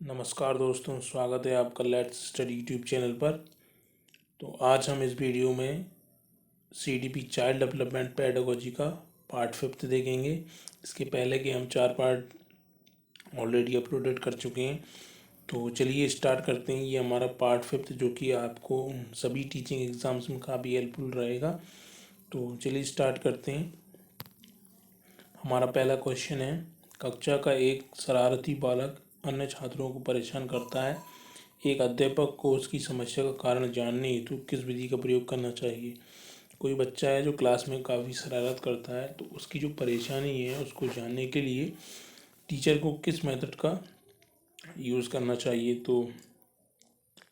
नमस्कार दोस्तों, स्वागत है आपका लेट्स स्टडी यूट्यूब चैनल पर। तो आज हम इस वीडियो में CDP चाइल्ड डेवलपमेंट पेडागोजी का पार्ट 5 देखेंगे। इसके पहले के हम 4 पार्ट ऑलरेडी अपलोडेड कर चुके हैं। तो चलिए स्टार्ट करते हैं। ये हमारा पार्ट 5 जो कि आपको सभी टीचिंग एग्ज़ाम्स में काफ़ी हेल्पफुल रहेगा। तो चलिए स्टार्ट करते हैं। हमारा पहला क्वेश्चन है, कक्षा का एक शरारती बालक अन्य छात्रों को परेशान करता है। एक अध्यापक को उसकी समस्या का कारण जानने हेतु किस विधि का प्रयोग करना चाहिए। कोई बच्चा है जो क्लास में काफ़ी शरारत करता है, तो उसकी जो परेशानी है उसको जानने के लिए टीचर को किस मेथड का यूज़ करना चाहिए। तो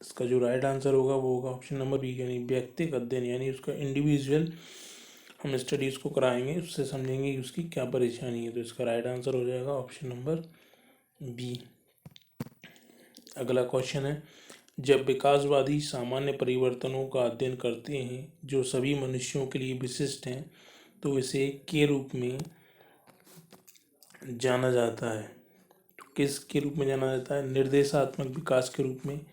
इसका जो राइट आंसर होगा वो होगा ऑप्शन नंबर बी, यानी व्यक्तिगत अध्ययन, यानी उसका इंडिविजुअल हम स्टडी उसको कराएंगे, उससे समझेंगे कि उसकी क्या परेशानी है। तो इसका राइट आंसर हो जाएगा ऑप्शन नंबर बी। अगला क्वेश्चन है, जब विकासवादी सामान्य परिवर्तनों का अध्ययन करते हैं जो सभी मनुष्यों के लिए विशिष्ट हैं, तो इसे के रूप में जाना जाता है। तो किस के रूप में जाना जाता है? निर्देशात्मक विकास के रूप में,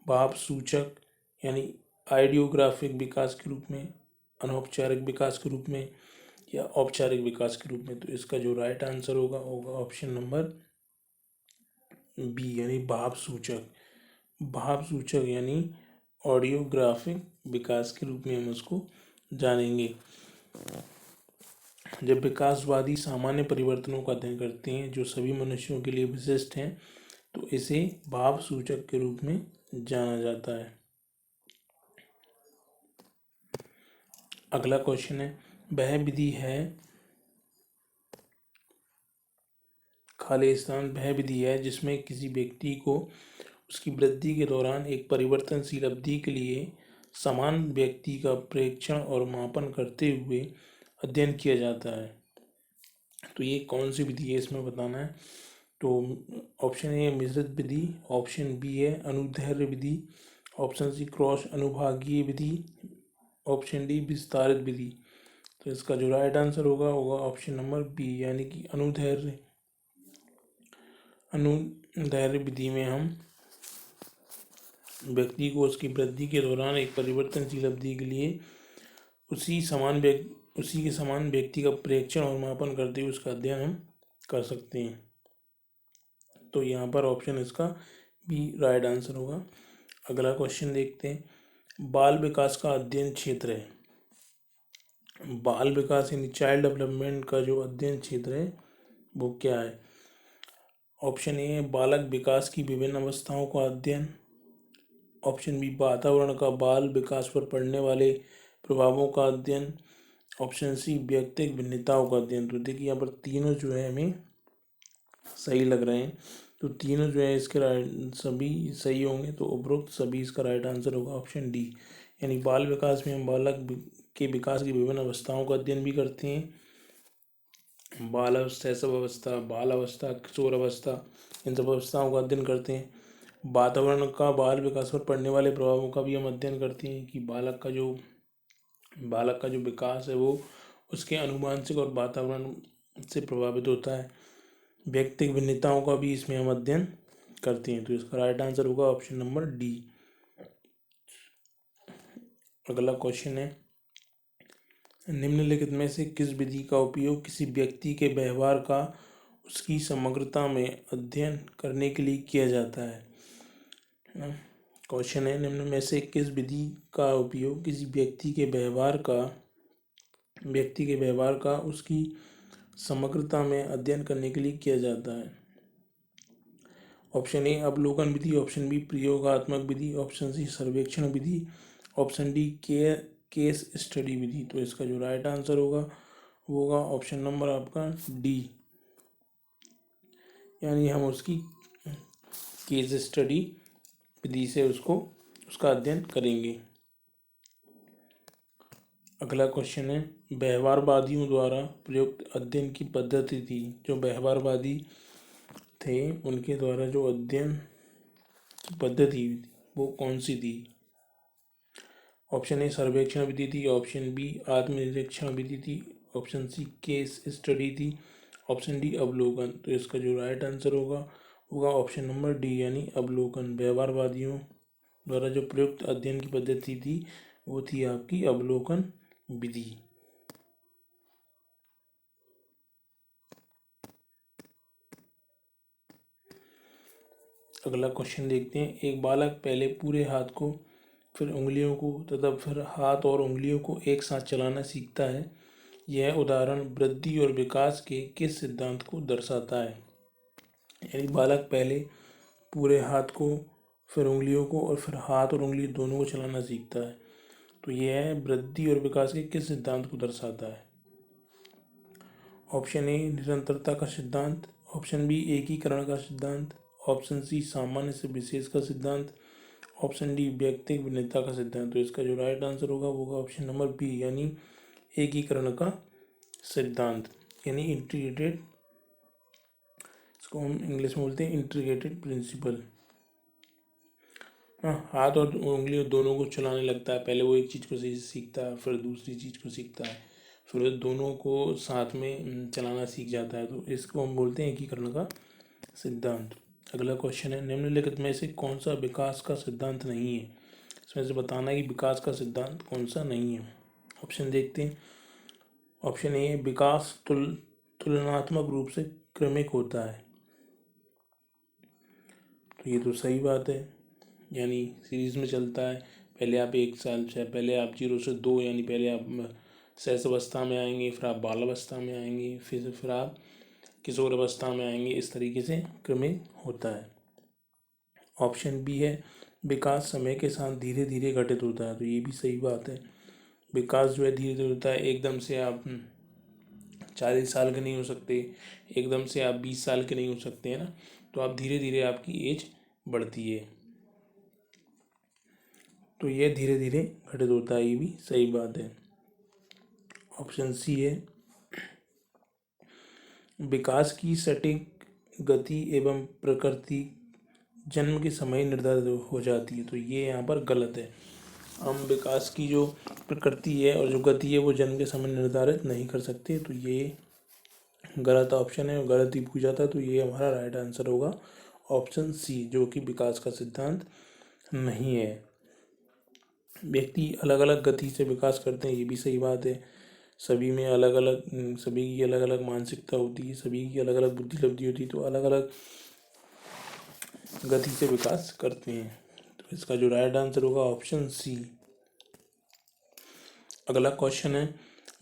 भाव सूचक यानी आइडियोग्राफिक विकास के रूप में, अनौपचारिक विकास के रूप में, या औपचारिक विकास के रूप में। तो इसका जो राइट आंसर होगा ऑप्शन नंबर बी, यानी भाव सूचक। भाव सूचक यानी ऑडियोग्राफिक विकास के रूप में हम उसको जानेंगे। जब विकासवादी सामान्य परिवर्तनों का अध्ययन करते हैं जो सभी मनुष्यों के लिए विशिष्ट हैं, तो इसे भाव सूचक के रूप में जाना जाता है। अगला क्वेश्चन है, वह विधि है खाली स्थान, वह विधि है जिसमें किसी व्यक्ति को उसकी वृद्धि के दौरान एक परिवर्तनशील अवधि के लिए समान व्यक्ति का प्रेक्षण और मापन करते हुए अध्ययन किया जाता है। तो ये कौन सी विधि है इसमें बताना है। तो ऑप्शन ए मिश्रित विधि, ऑप्शन बी है अनुदैर्ध्य विधि, ऑप्शन सी क्रॉस अनुभागीय विधि, ऑप्शन डी विस्तारित विधि। तो इसका जो राइट आंसर होगा ऑप्शन नंबर बी, यानी कि अनुदैर्ध्य विधि में हम व्यक्ति को उसकी वृद्धि के दौरान एक परिवर्तनशील अवधि के लिए उसी के समान व्यक्ति का प्रेक्षण और मापन करते हुए उसका अध्ययन हम कर सकते हैं। तो यहाँ पर ऑप्शन इसका बी राइट आंसर होगा। अगला क्वेश्चन देखते हैं, बाल विकास का अध्ययन क्षेत्र है। बाल विकास यानी चाइल्ड डेवलपमेंट का जो अध्ययन क्षेत्र है वो क्या है? ऑप्शन ए बालक विकास की विभिन्न अवस्थाओं का अध्ययन, ऑप्शन बी वातावरण का बाल विकास पर पड़ने वाले प्रभावों का अध्ययन, ऑप्शन सी व्यक्तिगत भिन्नताओं का अध्ययन। तो देखिए यहाँ पर तीनों जो है हमें सही लग रहे हैं, तो तीनों जो है इसके राइट सभी सही होंगे। तो उपरोक्त सभी इसका राइट आंसर होगा ऑप्शन डी, यानी बाल विकास में हम बालक के विकास की विभिन्न अवस्थाओं का अध्ययन भी करते हैं। बाल अवस्था, शैशव अवस्था, बाल अवस्था, किशोर अवस्था, इन सब अवस्थाओं का अध्ययन करते हैं। वातावरण का बाल विकास पर पड़ने वाले प्रभावों का भी हम अध्ययन करते हैं कि बालक का जो विकास है वो उसके अनुवांशिक और वातावरण से प्रभावित होता है। व्यक्तिगत भिन्नताओं का भी इसमें हम अध्ययन करते हैं। तो इसका राइट आंसर होगा ऑप्शन नंबर डी। अगला क्वेश्चन है, निम्नलिखित में से किस विधि का उपयोग किसी व्यक्ति के व्यवहार का उसकी समग्रता में अध्ययन करने के लिए किया जाता है? क्वेश्चन है, निम्न में से किस विधि का उपयोग किसी व्यक्ति के व्यवहार का उसकी समग्रता में अध्ययन करने के लिए किया जाता है? ऑप्शन ए अवलोकन विधि, ऑप्शन बी प्रयोगात्मक विधि, ऑप्शन सी सर्वेक्षण विधि, ऑप्शन डी केस स्टडी विधि। तो इसका जो राइट आंसर होगा वो होगा ऑप्शन नंबर आपका डी, यानी हम उसकी केस स्टडी विधि से उसका अध्ययन करेंगे। अगला क्वेश्चन है, व्यवहारवादियों द्वारा प्रयुक्त अध्ययन की पद्धति थी। जो व्यवहारवादी थे उनके द्वारा जो अध्ययन की पद्धति वो कौन सी थी? ऑप्शन ए सर्वेक्षण विधि थी, ऑप्शन बी आत्मनिरीक्षण विधि थी, ऑप्शन सी केस स्टडी थी, ऑप्शन डी अवलोकन। तो इसका जो राइट आंसर होगा होगा ऑप्शन नंबर डी यानी अवलोकन। व्यवहारवादियों द्वारा जो प्रयुक्त अध्ययन की पद्धति थी वो थी आपकी अवलोकन विधि। अगला क्वेश्चन देखते हैं। एक बालक पहले पूरे हाथ को, फिर उंगलियों को तथा फिर हाथ और उंगलियों को एक साथ चलाना सीखता है। यह उदाहरण वृद्धि और विकास के किस सिद्धांत को दर्शाता है? यानी बालक पहले पूरे हाथ को, फिर उंगलियों को और फिर हाथ और उंगली दोनों को चलाना सीखता है। तो यह वृद्धि और विकास के किस सिद्धांत को दर्शाता है? ऑप्शन ए निरंतरता का सिद्धांत, ऑप्शन बी एकीकरण का सिद्धांत, ऑप्शन सी सामान्य से विशेष का सिद्धांत, ऑप्शन डी व्यक्तिगत भिन्नता का सिद्धांत। तो इसका जो राइट आंसर होगा वो होगा ऑप्शन नंबर बी यानी एकीकरण का सिद्धांत, यानी इंटीग्रेटेड, इसको हम इंग्लिश में बोलते हैं इंटीग्रेटेड प्रिंसिपल। हाँ, हाथ और उंगली दोनों को चलाने लगता है। पहले वो एक चीज़ को सीखता है, फिर दूसरी चीज़ को सीखता है, फिर वो दोनों को साथ में चलाना सीख जाता है। तो इसको हम बोलते हैं एकीकरण का सिद्धांत। अगला क्वेश्चन है, निम्नलिखित में से कौन सा विकास का सिद्धांत नहीं है? इसमें से बताना है कि विकास का सिद्धांत कौन सा नहीं है। ऑप्शन देखते हैं। ऑप्शन ए विकास तुलनात्मक रूप से क्रमिक होता है। तो ये तो सही बात है, यानी सीरीज में चलता है। पहले आप 1 साल से, पहले आप 0 से 2, यानी पहले आप शैशव अवस्था में आएंगे, फिर आप बाल अवस्था में आएंगे, फिर आप किशोर अवस्था में आएंगे। इस तरीके से क्रमिक होता है। ऑप्शन बी है विकास समय के साथ धीरे धीरे घटित होता है। तो ये भी सही बात है, विकास जो है धीरे धीरे होता है। एकदम से आप 40 साल के नहीं हो सकते, एकदम से आप 20 साल के नहीं हो सकते, है ना। तो आप धीरे धीरे आपकी एज बढ़ती है, तो ये धीरे धीरे घटित होता है, ये भी सही बात है। ऑप्शन सी है विकास की सटीक गति एवं प्रकृति जन्म के समय निर्धारित हो जाती है। तो ये यहाँ पर गलत है। हम विकास की जो प्रकृति है और जो गति है वो जन्म के समय निर्धारित नहीं कर सकते। तो ये गलत ऑप्शन है और गलत ही पूछा था। तो ये हमारा राइट आंसर होगा ऑप्शन सी, जो कि विकास का सिद्धांत नहीं है। व्यक्ति अलग अलग गति से विकास करते हैं, ये भी सही बात है। सभी में अलग अलग, सभी की अलग अलग मानसिकता होती है, सभी की अलग अलग बुद्धि लब्धि होती है, तो अलग अलग गति से विकास करते हैं। तो इसका जो राइट आंसर होगा ऑप्शन सी। अगला क्वेश्चन है,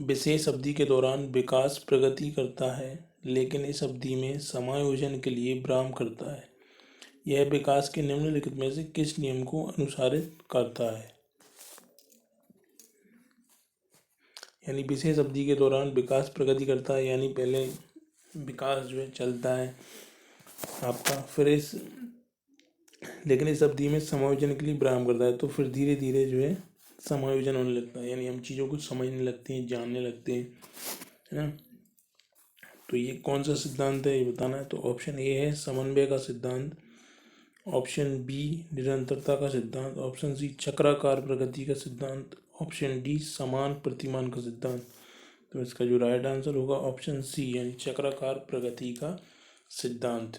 विशेष अवधि के दौरान विकास प्रगति करता है लेकिन इस अवधि में समायोजन के लिए विराम करता है। यह विकास के निम्नलिखित में से किस नियम को अनुसारित करता है? यानी विशेष अवधि के दौरान विकास प्रगति करता है, यानी पहले विकास जो है चलता है आपका, फिर लेकिन इस अवधि में समायोजन के लिए विराम करता है। तो फिर धीरे धीरे जो है समायोजन होने लगता है, यानी हम चीज़ों को समझने लगते हैं, जानने लगते हैं, है ना। तो ये कौन सा सिद्धांत है ये बताना है। तो ऑप्शन ए है समन्वय का सिद्धांत, ऑप्शन बी निरंतरता का सिद्धांत, ऑप्शन सी चक्राकार प्रगति का सिद्धांत, ऑप्शन डी समान प्रतिमान का सिद्धांत। तो इसका जो राइट आंसर होगा ऑप्शन सी यानी चक्राकार प्रगति का सिद्धांत।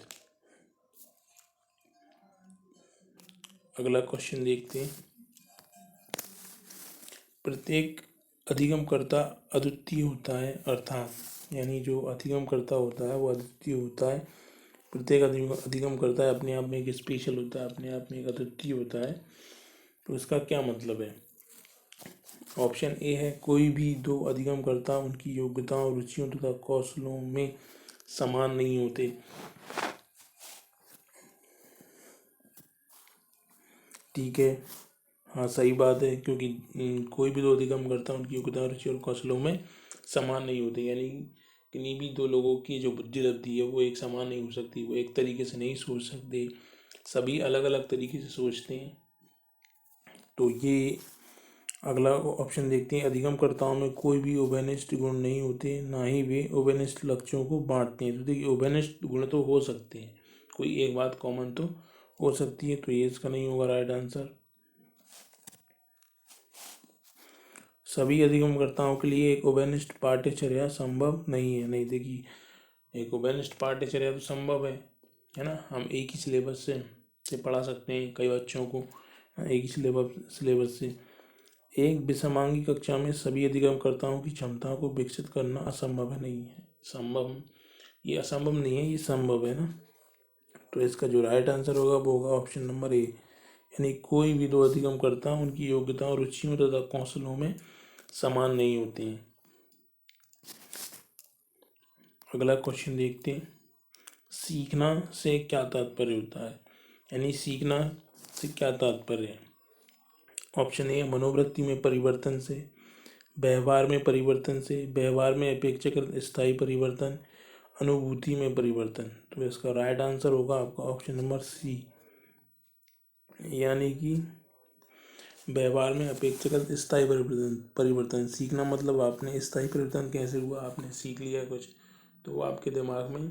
अगला क्वेश्चन देखते हैं। प्रत्येक अधिगमकर्ता अद्वितीय होता है, अर्थात यानी जो अधिगमकर्ता होता है वो अद्वितीय होता है। प्रत्येक अधिगमकर्ता अपने आप में एक स्पेशल होता है, अपने आप में एक अद्वितीय होता है। तो इसका क्या मतलब है? ऑप्शन ए है कोई भी दो अधिगमकर्ता उनकी योग्यताओं, रुचियों तथा कौशलों में समान नहीं होते। ठीक है, हाँ सही बात है, क्योंकि कोई भी दो अधिगमकर्ता उनकी योग्यता, रुचि और कौशलों में समान नहीं होते। यानी किन्हीं भी दो लोगों की जो बुद्धि लब्धि है वो एक समान नहीं हो सकती, वो एक तरीके से नहीं सोच सकते, सभी अलग अलग तरीके से सोचते हैं। तो ये अगला ऑप्शन देखते हैं। अधिगमकर्ताओं में कोई भी उभयनिष्ठ गुण नहीं होते, ना ही वे उभयनिष्ठ लक्ष्यों को बांटते हैं। तो देखिए उभयनिष्ठ गुण तो हो सकते हैं, कोई एक बात कॉमन तो हो सकती है। तो ये इसका नहीं होगा राइट आंसर। सभी अधिगमकर्ताओं के लिए एक उभयनिष्ठ पाठ्यचर्या संभव नहीं है। नहीं, देखिए एक उभयनिष्ठ पाठ्यचर्या तो संभव है, है ना। हम एक ही सिलेबस से पढ़ा सकते हैं कई बच्चों को, एक ही सिलेबस से। एक विषमांगी कक्षा में सभी अधिगमकर्ताओं की क्षमता को विकसित करना असंभव है, नहीं है संभव, ये असंभव नहीं है, ये संभव है ना। तो इसका जो राइट आंसर होगा वो होगा ऑप्शन नंबर ए, यानी कोई भी दो अधिगमकर्ता उनकी योग्यताओं, रुचियों तथा कौशलों में समान नहीं होते हैं। अगला क्वेश्चन देखते हैं, सीखना से क्या तात्पर्य होता है, यानी सीखना से क्या तात्पर्य है। ऑप्शन ए मनोवृत्ति में परिवर्तन से, व्यवहार में परिवर्तन से, व्यवहार में अपेक्षाकृत स्थायी परिवर्तन, अनुभूति में परिवर्तन। तो इसका राइट आंसर होगा आपका ऑप्शन नंबर सी, यानी कि व्यवहार में अपेक्षाकृत स्थायी परिवर्तन। सीखना मतलब आपने स्थायी परिवर्तन कैसे हुआ, आपने सीख लिया कुछ तो वो आपके दिमाग में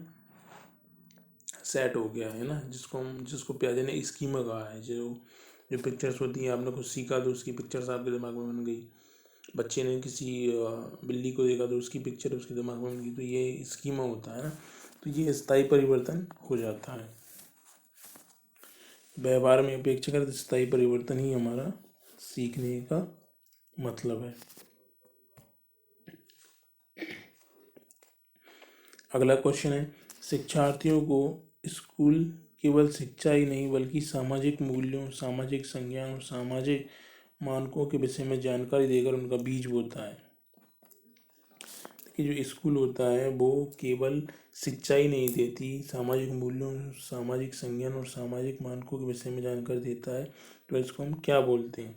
सेट हो गया है ना, जिसको प्याजे ने स्कीमा कहा है। जो पिक्चर्स होती हैं, आपने कुछ सीखा तो उसकी पिक्चर्स आपके दिमाग में बन गई। बच्चे ने किसी बिल्ली को देखा तो उसकी पिक्चर उसके दिमाग में बन गई, तो ये स्कीमा होता है ना। तो ये स्थायी परिवर्तन हो जाता है। व्यवहार में अपेक्षाकृत स्थायी परिवर्तन ही हमारा सीखने का मतलब है। अगला क्वेश्चन है, शिक्षार्थियों को स्कूल केवल शिक्षा ही नहीं बल्कि सामाजिक मूल्यों, सामाजिक संज्ञान और सामाजिक मानकों के विषय में जानकारी देकर उनका बीज बोता है। कि जो स्कूल होता है वो केवल शिक्षा ही नहीं देती, सामाजिक मूल्यों, सामाजिक संज्ञान और सामाजिक मानकों के विषय में जानकारी देता है। तो इसको हम क्या बोलते हैं,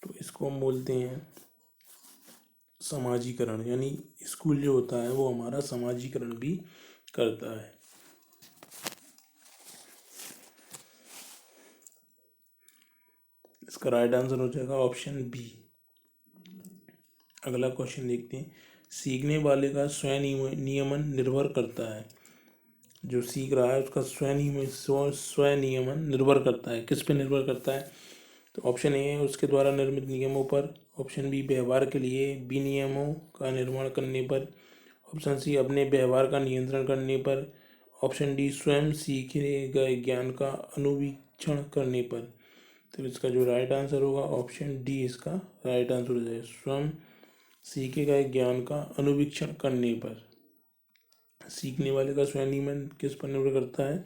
तो इसको हम बोलते हैं समाजीकरण। यानी स्कूल जो होता है वो हमारा समाजीकरण भी करता है। इसका राइट आंसर हो जाएगा ऑप्शन बी। अगला क्वेश्चन देखते हैं, सीखने वाले का स्वनियमन निर्भर करता है। जो सीख रहा है उसका स्वनियमन निर्भर करता है, किस पे निर्भर करता है। तो ऑप्शन ए है उसके द्वारा निर्मित नियमों पर, ऑप्शन बी व्यवहार के लिए विनियमों का निर्माण करने पर, ऑप्शन सी अपने व्यवहार का नियंत्रण करने पर, ऑप्शन डी स्वयं सीखे गए ज्ञान का अनुवीक्षण करने पर। तो इसका जो राइट आंसर होगा ऑप्शन डी इसका राइट आंसर हो जाएगा, स्वयं सीखे गए ज्ञान का अनुवीक्षण करने पर। सीखने वाले का स्वनियमन किस पर निर्भर करता है,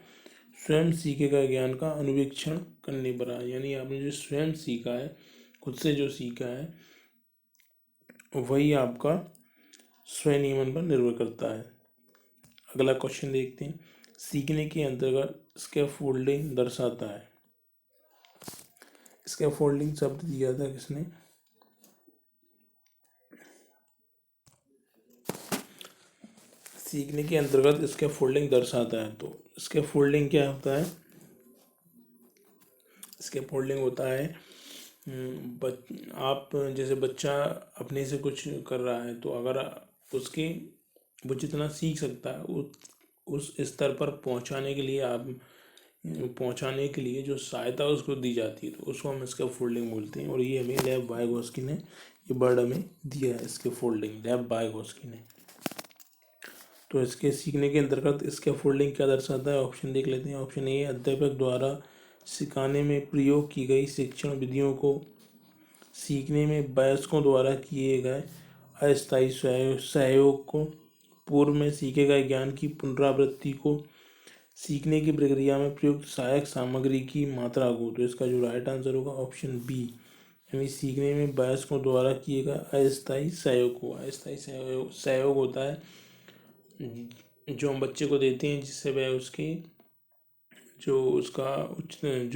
स्वयं सीखे गए ज्ञान का अनुवीक्षण करने पर। यानी आपने जो स्वयं सीखा है, खुद से जो सीखा है वही आपका स्वनियमन पर निर्भर करता है। अगला क्वेश्चन देखते हैं, सीखने के अंतर्गत स्कैफोल्डिंग दर्शाता है। स्कैफोल्डिंग शब्द दिया था किसने, सीखने के अंतर्गत स्कैफोल्डिंग दर्शाता है। तो स्कैफोल्डिंग क्या होता है, स्कैफोल्डिंग होता है आप जैसे बच्चा अपने से कुछ कर रहा है तो अगर उसके वो जितना सीख सकता है उस स्तर पर पहुंचाने के लिए जो सहायता उसको दी जाती है तो उसको हम स्कैफोल्डिंग बोलते हैं। और ये हमें लेव वाइगोस्की ने ये वर्ड हमें दिया है, स्कैफोल्डिंग, लेव वाइगोस्की ने। तो इसके सीखने के अंतर्गत स्कैफोल्डिंग क्या दर्शाता है, ऑप्शन देख लेते हैं। ऑप्शन ए अध्यापक द्वारा सिखाने में प्रयोग की गई शिक्षण विधियों को सीखने में वयस्कों द्वारा किए गए अस्थायी सहयोग को, पूर्व में सीखे गए ज्ञान की पुनरावृत्ति को, सीखने की प्रक्रिया में प्रयुक्त सहायक सामग्री की मात्रा को। तो इसका जो राइट आंसर होगा ऑप्शन बी, यानी सीखने में वयस्कों द्वारा किए गए अस्थायी सहयोग को। अस्थायी सहयोग होता है जो हम बच्चे को देते हैं जिससे वह उसकी जो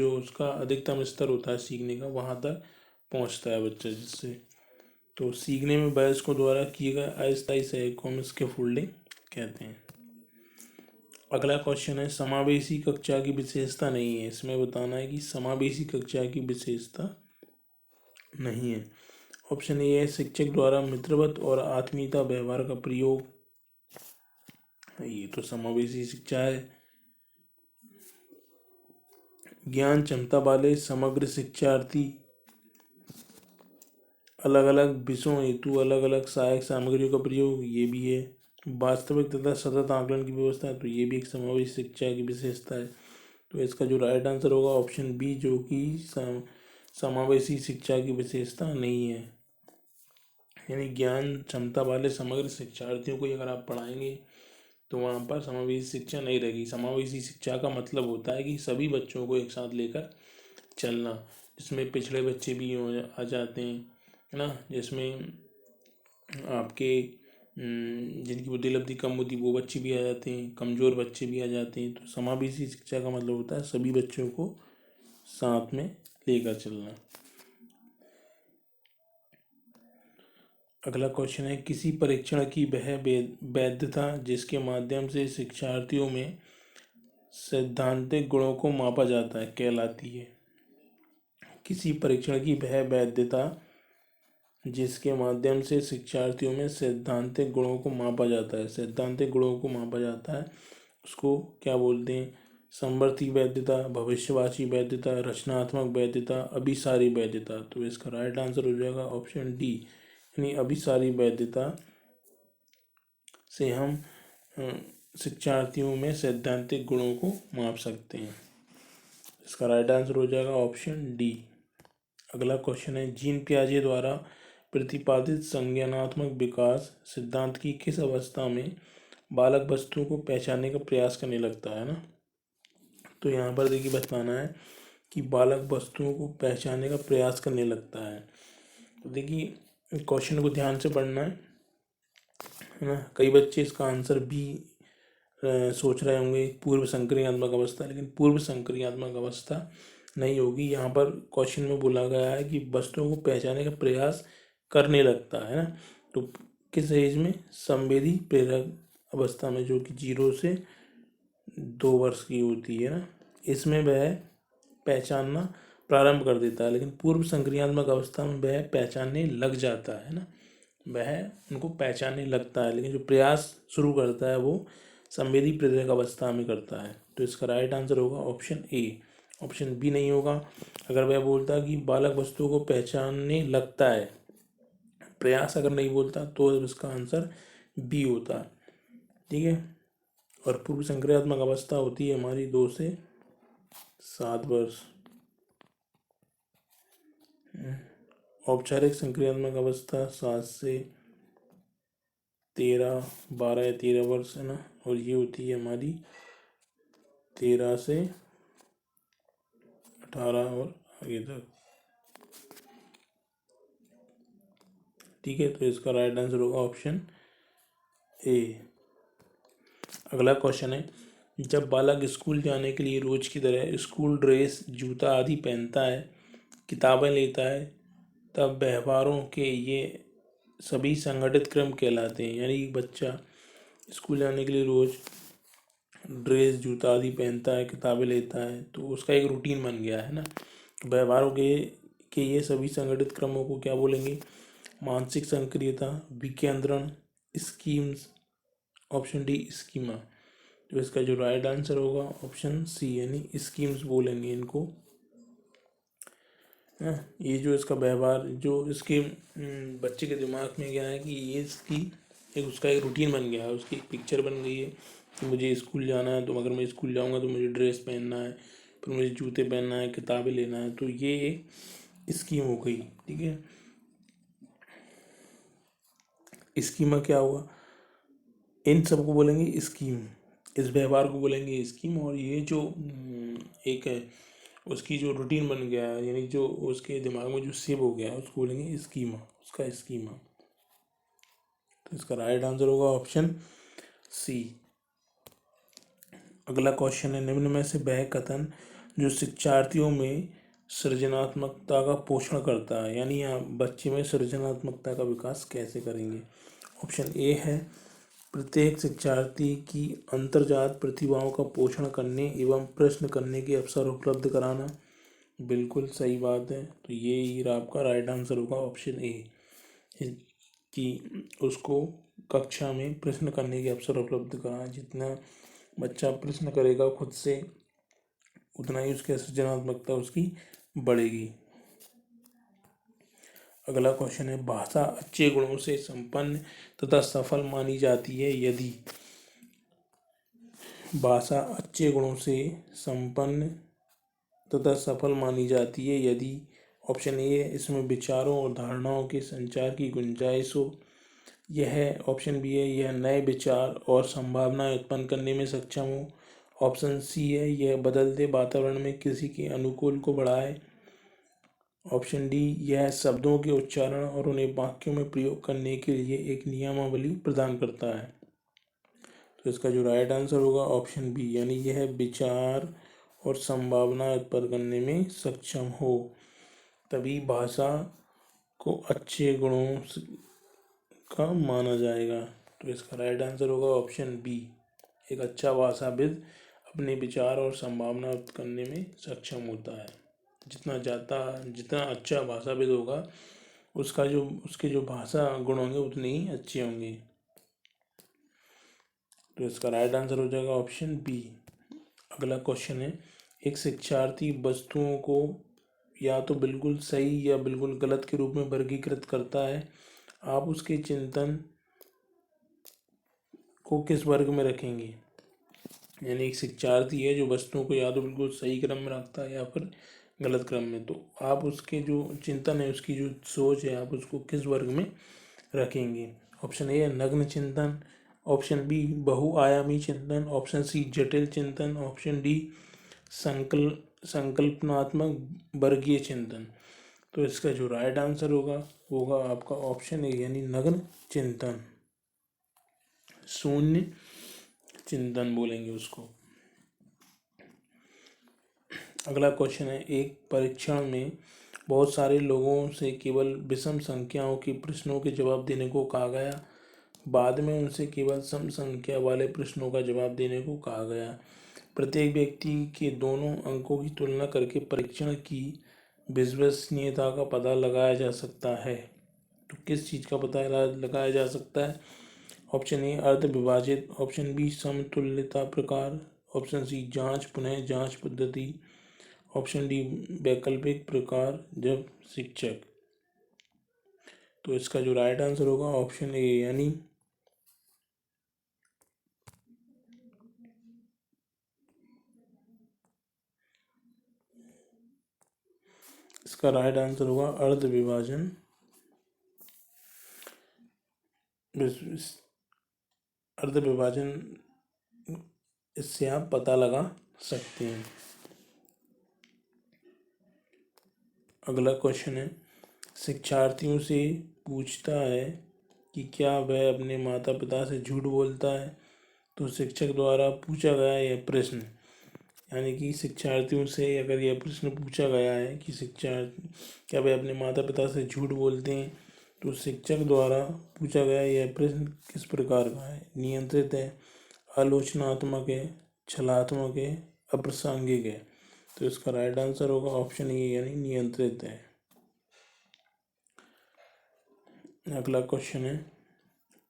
उसका अधिकतम स्तर होता है सीखने का वहाँ तक पहुँचता है बच्चा जिससे। तो सीखने में वयस्कों द्वारा किए गए अस्थायी सहयोग को हम स्कैफोल्डिंग कहते हैं। अगला क्वेश्चन है, समावेशी कक्षा की विशेषता नहीं है। इसमें बताना है कि समावेशी कक्षा की विशेषता नहीं है। ऑप्शन ए है शिक्षक द्वारा मित्रवत और आत्मीयता व्यवहार का प्रयोग, ये तो समावेशी शिक्षा है। ज्ञान क्षमता वाले समग्र शिक्षार्थी, अलग अलग विषयों हेतु अलग अलग सहायक सामग्रियों का प्रयोग, ये भी है। वास्तविक तथा सतत आकलन की व्यवस्था, तो ये भी एक समावेशी शिक्षा की विशेषता है। तो इसका जो राइट आंसर होगा ऑप्शन बी, जो कि समावेशी शिक्षा की विशेषता नहीं है। यानी ज्ञान क्षमता वाले समग्र शिक्षार्थियों को अगर आप पढ़ाएंगे तो वहाँ पर समावेशी शिक्षा नहीं रहेगी। समावेशी शिक्षा का मतलब होता है कि सभी बच्चों को एक साथ लेकर चलना, जिसमें पिछड़े बच्चे भी आ जाते हैं, है ना, जिसमें आपके जिनकी बुद्धि लब्धि कम होती वो बच्चे भी आ जाते हैं, कमज़ोर बच्चे भी आ जाते हैं। तो समावेशी शिक्षा का मतलब होता है सभी बच्चों को साथ में लेकर चलना। अगला क्वेश्चन है, किसी परीक्षण की वह वैधता जिसके माध्यम से शिक्षार्थियों में सैद्धांतिक गुणों को मापा जाता है कहलाती है। किसी परीक्षण की वह वैधता जिसके माध्यम से शिक्षार्थियों में सैद्धांतिक गुणों को मापा जाता है, सैद्धांतिक गुणों को मापा जाता है, उसको क्या बोलते हैं? समवर्ती वैधता, भविष्यवाची वैधता, रचनात्मक वैधता, अभिसारी वैधता। तो इसका राइट आंसर हो जाएगा ऑप्शन डी, यानी अभिसारी वैधता से हम शिक्षार्थियों में सैद्धांतिक गुणों को माप सकते हैं। इसका राइट आंसर हो जाएगा ऑप्शन डी। अगला क्वेश्चन है, जीन पियाजे द्वारा प्रतिपादित संज्ञानात्मक विकास सिद्धांत की किस अवस्था में बालक वस्तुओं को पहचानने का प्रयास करने लगता है ना। तो यहाँ पर देखिए बताना है कि बालक वस्तुओं को पहचानने का प्रयास करने लगता है। तो देखिए क्वेश्चन को ध्यान से पढ़ना है ना। कई बच्चे इसका आंसर भी सोच रहे होंगे पूर्व संक्रियात्मक अवस्था, लेकिन पूर्व संक्रियात्मक अवस्था नहीं होगी। यहाँ पर क्वेश्चन में बोला गया है कि वस्तुओं को पहचानने का प्रयास करने लगता है ना। तो किस एज में? संवेदी प्रेरक अवस्था में, जो कि 0 से 2 वर्ष की होती है ना, इसमें वह पहचानना प्रारंभ कर देता है। लेकिन पूर्व संक्रियात्मक अवस्था में वह पहचानने लग जाता है ना, वह उनको पहचानने लगता है, लेकिन जो प्रयास शुरू करता है वो संवेदी प्रेरक अवस्था में करता है। तो इसका राइट आंसर होगा ऑप्शन ए, ऑप्शन बी नहीं होगा। अगर वह बोलता कि बालक वस्तुओं को पहचानने लगता है, प्रयास अगर नहीं बोलता, तो इसका आंसर बी होता है। ठीक है। और पूर्व संक्रियात्मक अवस्था होती है हमारी 2 से 7 वर्ष। औपचारिक संक्रियात्मक अवस्था 7 से 12 या 13 वर्ष है ना, और ये होती है हमारी 13 से 18 और आगे तक। ठीक है, तो इसका राइट आंसर होगा ऑप्शन ए। अगला क्वेश्चन है, जब बालक स्कूल जाने के लिए रोज की तरह स्कूल ड्रेस, जूता आदि पहनता है, किताबें लेता है, तब व्यवहारों के ये सभी संगठित क्रम कहलाते हैं। यानी बच्चा स्कूल जाने के लिए रोज ड्रेस, जूता आदि पहनता है, किताबें लेता है, तो उसका एक रूटीन बन गया है ना। व्यवहारों के ये सभी संगठित क्रमों को क्या बोलेंगे? मानसिक सक्रियता, विकेंद्रण, स्कीम्स, ऑप्शन डी स्कीमा। तो इसका जो राइट आंसर होगा ऑप्शन सी, यानी स्कीम्स बोलेंगे इनको। ये जो इसका व्यवहार, जो इसके बच्चे के दिमाग में क्या है कि ये इसकी एक उसका एक रूटीन बन गया है, उसकी एक पिक्चर बन गई है कि मुझे स्कूल जाना है, तो अगर मैं स्कूल जाऊंगा तो मुझे ड्रेस पहनना है, फिर मुझे जूते पहनना है, किताबें लेना है। तो ये एक स्कीम हो गई। ठीक है, स्कीमा क्या हुआ? इन सबको बोलेंगे स्कीम, इस व्यवहार को बोलेंगे स्कीम। और ये जो एक है उसकी जो रूटीन बन गया है, यानी जो उसके दिमाग में जो सेव हो गया है, उसको बोलेंगे स्कीमा, उसका स्कीमा। तो इसका राइट आंसर होगा ऑप्शन सी। अगला क्वेश्चन है, निम्न में से वह कथन जो शिक्षार्थियों में सृजनात्मकता का पोषण करता है, यानी आप बच्चे में सृजनात्मकता का विकास कैसे करेंगे? ऑप्शन ए है, प्रत्येक शिक्षार्थी की अंतर्जात प्रतिभाओं का पोषण करने एवं प्रश्न करने के अवसर उपलब्ध कराना। बिल्कुल सही बात है। तो ये ही आपका राइट आंसर होगा ऑप्शन ए, कि उसको कक्षा में प्रश्न करने के अवसर उपलब्ध कराना। जितना बच्चा प्रश्न करेगा खुद से, उतना ही उसकी सृजनात्मकता उसकी बढ़ेगी। अगला क्वेश्चन है, भाषा अच्छे गुणों से संपन्न तथा सफल मानी जाती है यदि। भाषा अच्छे गुणों से संपन्न तथा सफल मानी जाती है यदि ऑप्शन ए है इसमें विचारों और धारणाओं के संचार की गुंजाइश हो। यह ऑप्शन बी है यह नए विचार और संभावनाएं उत्पन्न करने में सक्षम हो। ऑप्शन सी है यह बदलते वातावरण में किसी के अनुकूल को बढ़ाए। ऑप्शन डी यह शब्दों के उच्चारण और उन्हें वाक्यों में प्रयोग करने के लिए एक नियमावली प्रदान करता है। तो इसका जो राइट आंसर होगा ऑप्शन बी, यानी यह विचार और संभावना उत्पन्न करने में सक्षम हो, तभी भाषा को अच्छे गुणों का माना जाएगा। तो इसका राइट आंसर होगा ऑप्शन बी, एक अच्छा भाषाविद अपने विचार और संभावना उत्पन्न करने में सक्षम होता है। जितना अच्छा भाषाविद होगा उसके जो भाषा गुण होंगे उतने ही अच्छे होंगे। तो इसका राइट आंसर हो जाएगा ऑप्शन बी। अगला क्वेश्चन है, एक शिक्षार्थी वस्तुओं को या तो बिल्कुल सही या बिल्कुल गलत के रूप में वर्गीकृत करता है। आप उसके चिंतन को किस वर्ग में रखेंगे? यानी एक शिक्षार्थी है जो वस्तुओं को या तो बिल्कुल सही क्रम में रखता है या फिर गलत क्रम में, तो आप उसके जो चिंतन है, उसकी जो सोच है, आप उसको किस वर्ग में रखेंगे? ऑप्शन ए है नग्न चिंतन, ऑप्शन बी बहुआयामी चिंतन, ऑप्शन सी जटिल चिंतन, ऑप्शन डी संकल्पनात्मक वर्गीय चिंतन। तो इसका जो राइट आंसर होगा आपका ऑप्शन ए, यानी नग्न चिंतन, शून्य चिंतन बोलेंगे उसको। अगला क्वेश्चन है, एक परीक्षण में बहुत सारे लोगों से केवल विषम संख्याओं के प्रश्नों के जवाब देने को कहा गया। बाद में उनसे केवल सम संख्या वाले प्रश्नों का जवाब देने को कहा गया। प्रत्येक व्यक्ति के दोनों अंकों की तुलना करके परीक्षण की विश्वसनीयता का पता लगाया जा सकता है। तो किस चीज़ का पता लगाया जा सकता है? ऑप्शन ए अर्ध विभाजित, ऑप्शन बी समतुल्यता प्रकार, ऑप्शन सी जांच पुनः जांच पद्धति, ऑप्शन डी वैकल्पिक प्रकार जब शिक्षक। तो इसका जो राइट आंसर होगा ऑप्शन ए, यानी इसका राइट आंसर होगा अर्ध विभाजन। अर्ध विभाजन इससे आप पता लगा सकते हैं। अगला क्वेश्चन है, शिक्षार्थियों से पूछता है कि क्या वह अपने माता पिता से झूठ बोलता है। तो शिक्षक द्वारा पूछा गया यह प्रश्न, यानी कि शिक्षार्थियों से अगर यह प्रश्न पूछा गया है कि क्या वे अपने माता पिता से झूठ बोलते हैं, तो शिक्षक द्वारा पूछा गया यह प्रश्न किस प्रकार का है? नियंत्रित है, आलोचनात्मक है, छलात्मक है, अप्रासंगिक है। तो इसका राइट आंसर होगा ऑप्शन ए, यानी नियंत्रित है। अगला क्वेश्चन है,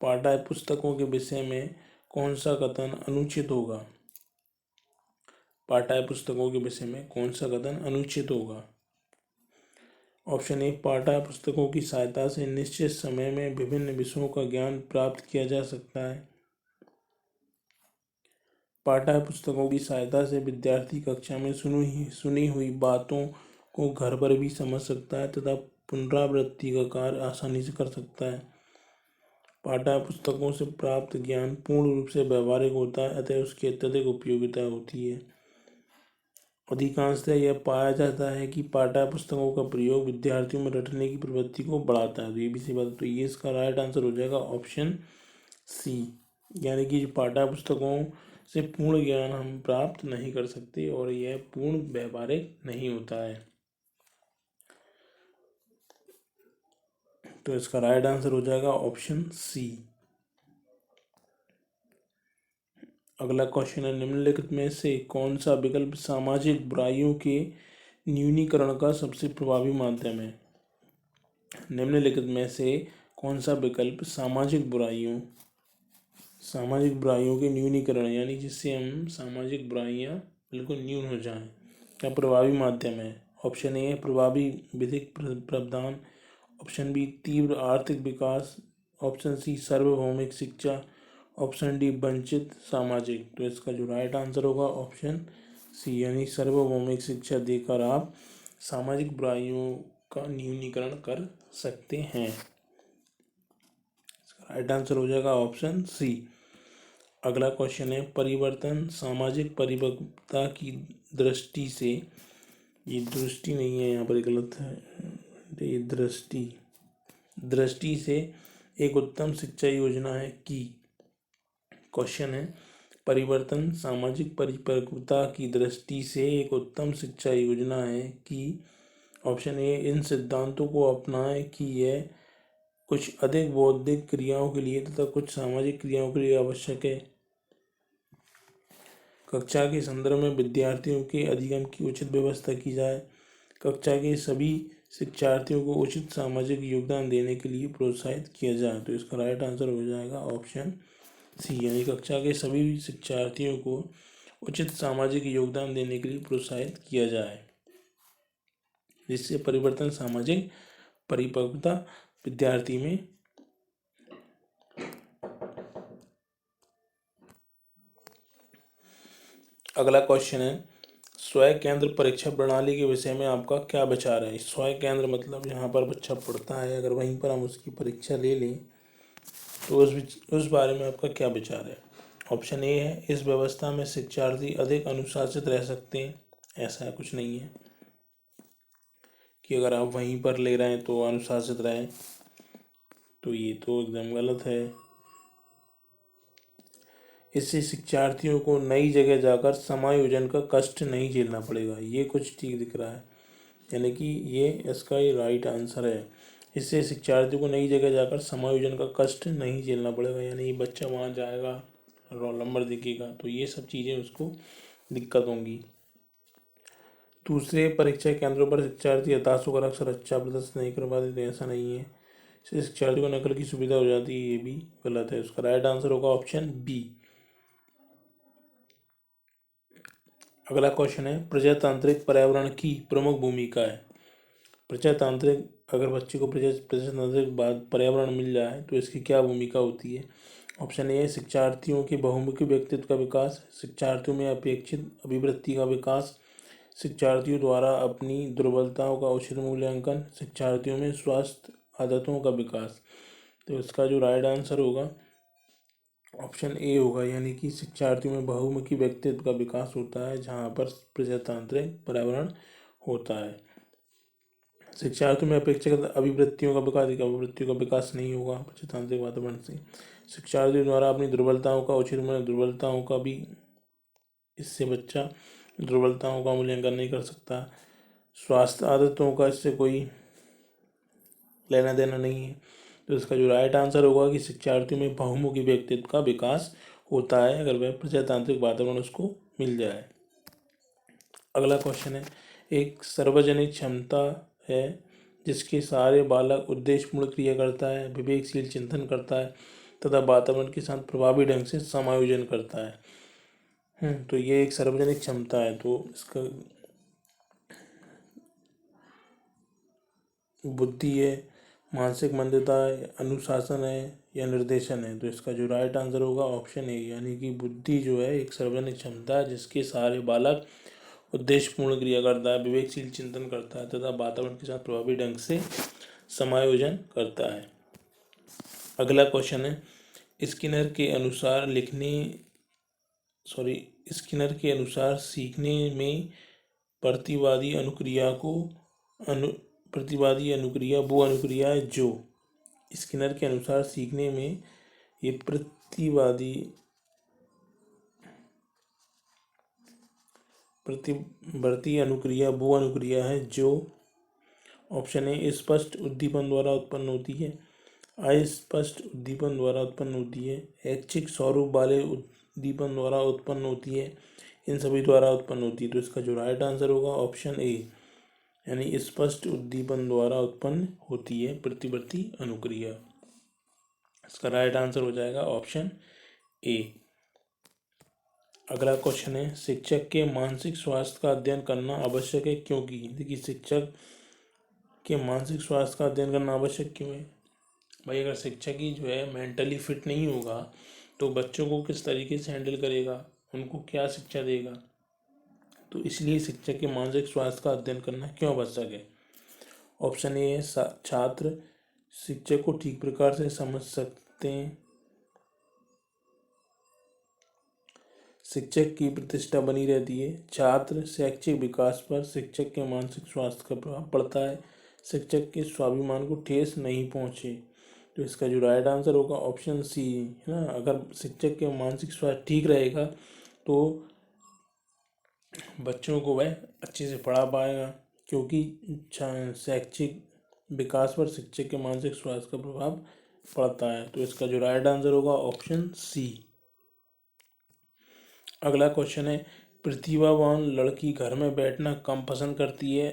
पाठ्य पुस्तकों के विषय में कौन सा कथन अनुचित होगा? पाठ्य पुस्तकों के विषय में कौन सा कथन अनुचित होगा? ऑप्शन ए पाठ्य पुस्तकों की सहायता से निश्चित समय में विभिन्न विषयों का ज्ञान प्राप्त किया जा सकता है। पाठ्य पुस्तकों की सहायता से विद्यार्थी कक्षा में सुनी हुई बातों को घर पर भी समझ सकता है तथा पुनरावृत्ति का कार्य आसानी से कर सकता है। पाठ्य पुस्तकों से प्राप्त ज्ञान पूर्ण रूप से व्यवहारिक होता है, अतः उसकी अत्यधिक उपयोगिता होती है। अधिकांशतः यह पाया जाता है कि पाठ्य पुस्तकों का प्रयोग विद्यार्थियों में रटने की प्रवृत्ति को बढ़ाता है। तो ये भी सही बात है। तो ये इसका राइट आंसर हो जाएगा ऑप्शन सी, यानी कि पाठ्य पुस्तकों से पूर्ण ज्ञान हम प्राप्त नहीं कर सकते और यह पूर्ण व्यवहारिक नहीं होता है। तो इसका राइट आंसर हो जाएगा ऑप्शन सी। अगला क्वेश्चन है, निम्नलिखित में से कौन सा विकल्प सामाजिक बुराइयों के न्यूनीकरण का सबसे प्रभावी माध्यम है? निम्नलिखित में से कौन सा विकल्प सामाजिक बुराइयों के न्यूनीकरण, यानी जिससे हम सामाजिक बुराइयां बिल्कुल न्यून हो जाएं, क्या प्रभावी माध्यम है? ऑप्शन ए प्रभावी विधिक प्रावधान, ऑप्शन बी तीव्र आर्थिक विकास, ऑप्शन सी सार्वभौमिक शिक्षा, ऑप्शन डी वंचित सामाजिक। तो इसका जो राइट आंसर होगा ऑप्शन सी, यानी सार्वभौमिक शिक्षा देकर आप सामाजिक बुराइयों का न्यूनीकरण कर सकते हैं। इसका राइट आंसर हो जाएगा ऑप्शन सी। अगला क्वेश्चन है, परिवर्तन सामाजिक परिपक्वता की दृष्टि से, ये दृष्टि नहीं है यहाँ पर, गलत है, ये दृष्टि से एक उत्तम शिक्षा योजना है कि। क्वेश्चन है, परिवर्तन सामाजिक परिपक्वता की दृष्टि से एक उत्तम शिक्षा योजना है कि। ऑप्शन ए, इन सिद्धांतों को अपनाएं कि यह कुछ अधिक बौद्धिक क्रियाओं के लिए तथा कुछ सामाजिक क्रियाओं के लिए आवश्यक है। कक्षा के संदर्भ में विद्यार्थियों के अधिगम की उचित व्यवस्था की जाए। कक्षा के सभी शिक्षार्थियों को उचित सामाजिक योगदान देने के लिए प्रोत्साहित किया जाए। तो इसका राइट आंसर हो जाएगा ऑप्शन सी, यानी कक्षा के सभी शिक्षार्थियों को उचित सामाजिक योगदान देने के लिए प्रोत्साहित किया जाए, जिससे परिवर्तन सामाजिक परिपक्वता विद्यार्थी में। अगला क्वेश्चन है, स्वयं केंद्र परीक्षा प्रणाली के विषय में आपका क्या विचार है। स्वयं केंद्र मतलब यहाँ पर बच्चा पढ़ता है, अगर वहीं पर हम उसकी परीक्षा ले लें तो उस बारे में आपका क्या विचार है। ऑप्शन ए है, इस व्यवस्था में शिक्षार्थी अधिक अनुशासित रह सकते हैं। ऐसा कुछ नहीं है कि अगर आप वहीं पर ले रहे हैं तो अनुशासित रहें, तो ये तो एकदम गलत है। इससे शिक्षार्थियों को नई जगह जाकर समायोजन का कष्ट नहीं झेलना पड़ेगा, ये कुछ ठीक दिख रहा है, यानी कि ये इसका ही राइट आंसर है। इससे शिक्षार्थियों को नई जगह जाकर समायोजन का कष्ट नहीं झेलना पड़ेगा, यानी बच्चा वहाँ जाएगा, रोल नंबर दिखेगा, तो ये सब चीज़ें उसको दिक्कत होंगी। दूसरे परीक्षा केंद्रों पर शिक्षार्थी हताश होकर अक्सर अच्छा प्रदर्शन नहीं कर पाते, तो ऐसा नहीं है। इससे शिक्षार्थियों को नकल की सुविधा हो जाती है, ये भी गलत है। उसका राइट आंसर होगा ऑप्शन बी। अगला क्वेश्चन है, प्रजातांत्रिक पर्यावरण की प्रमुख भूमिका है। प्रजातांत्रिक, अगर बच्चे को प्रजातांत्रिक पर्यावरण मिल जाए तो इसकी क्या भूमिका होती है। ऑप्शन ए, शिक्षार्थियों के बहुमुखी व्यक्तित्व का विकास, शिक्षार्थियों में अपेक्षित अभिवृत्ति का विकास, शिक्षार्थियों द्वारा अपनी दुर्बलताओं का उचित मूल्यांकन, शिक्षार्थियों में स्वास्थ्य आदतों का विकास। तो इसका जो राइट आंसर होगा ऑप्शन ए होगा, यानी कि शिक्षार्थियों में बहुमुखी व्यक्तित्व का विकास होता है जहाँ पर प्रजातांत्रिक पर्यावरण होता है। शिक्षार्थियों में अपेक्षाकृत अभिवृत्तियों का विकास नहीं होगा प्रजातांत्रिक वातावरण से। शिक्षार्थियों द्वारा अपनी दुर्बलताओं का उचित दुर्बलताओं का भी, इससे बच्चा दुर्बलताओं का मूल्यांकन नहीं कर सकता। स्वास्थ्य आदतों का इससे कोई लेना देना नहीं है। तो इसका जो राइट आंसर होगा कि शिक्षार्थियों में बहुमुखी व्यक्तित्व का विकास होता है अगर वह प्रजातांत्रिक वातावरण उसको मिल जाए। अगला क्वेश्चन है, एक सार्वजनिक क्षमता है जिसके सहारे बालक उद्देश्यपूर्ण क्रिया करता है, विवेकशील चिंतन करता है तथा वातावरण के साथ प्रभावी ढंग से समायोजन करता है। तो ये एक सार्वजनिक क्षमता है, तो इसका बुद्धि है, मानसिक मंदता है, अनुशासन है या निर्देशन है। तो इसका जो राइट आंसर होगा ऑप्शन ए, यानी कि बुद्धि जो है एक सार्वजनिक क्षमता है जिसके सहारे बालक उद्देश्यपूर्ण क्रिया करता है, विवेकशील चिंतन करता है तथा वातावरण के साथ प्रभावी ढंग से समायोजन करता है। अगला क्वेश्चन है, स्किनर के अनुसार सीखने में प्रतिवादी अनुक्रिया वो अनुक्रिया है जो। स्किनर के अनुसार सीखने में ये प्रतिवर्ती अनुक्रिया वो अनुक्रिया है जो। ऑप्शन ए, स्पष्ट उद्दीपन द्वारा उत्पन्न होती है, अस्पष्ट उद्दीपन द्वारा उत्पन्न होती है, ऐच्छिक स्वरूप वाले उद्दीपन द्वारा उत्पन्न होती है, इन सभी द्वारा उत्पन्न होती है। तो इसका जो राइट आंसर होगा ऑप्शन ए, यानी स्पष्ट उद्दीपन द्वारा उत्पन्न होती है प्रतिवर्ती अनुक्रिया। इसका राइट आंसर हो जाएगा ऑप्शन ए। अगला क्वेश्चन है, शिक्षक के मानसिक स्वास्थ्य का अध्ययन करना आवश्यक है क्योंकि। देखिए, शिक्षक के मानसिक स्वास्थ्य का अध्ययन करना आवश्यक क्यों है भाई। अगर शिक्षक ही जो है मेंटली फिट नहीं होगा तो बच्चों को किस तरीके से हैंडल करेगा, उनको क्या शिक्षा देगा। तो इसलिए शिक्षक के मानसिक स्वास्थ्य का अध्ययन करना क्यों आवश्यक है। ऑप्शन ए है छात्र शिक्षक को ठीक प्रकार से समझ सकते हैं, शिक्षक की प्रतिष्ठा बनी रहती है, छात्र शैक्षिक विकास पर शिक्षक के मानसिक स्वास्थ्य का प्रभाव पड़ता है, शिक्षक के स्वाभिमान को ठेस नहीं पहुंचे। तो इसका जो राइट आंसर होगा ऑप्शन सी है ना। अगर शिक्षक के मानसिक स्वास्थ्य ठीक रहेगा तो बच्चों को वह अच्छे से पढ़ा पाएगा, क्योंकि शैक्षिक विकास पर शिक्षक के मानसिक स्वास्थ्य का प्रभाव पड़ता है। तो इसका जो राइट आंसर होगा ऑप्शन सी। अगला क्वेश्चन है, प्रतिभावान लड़की घर में बैठना कम पसंद करती है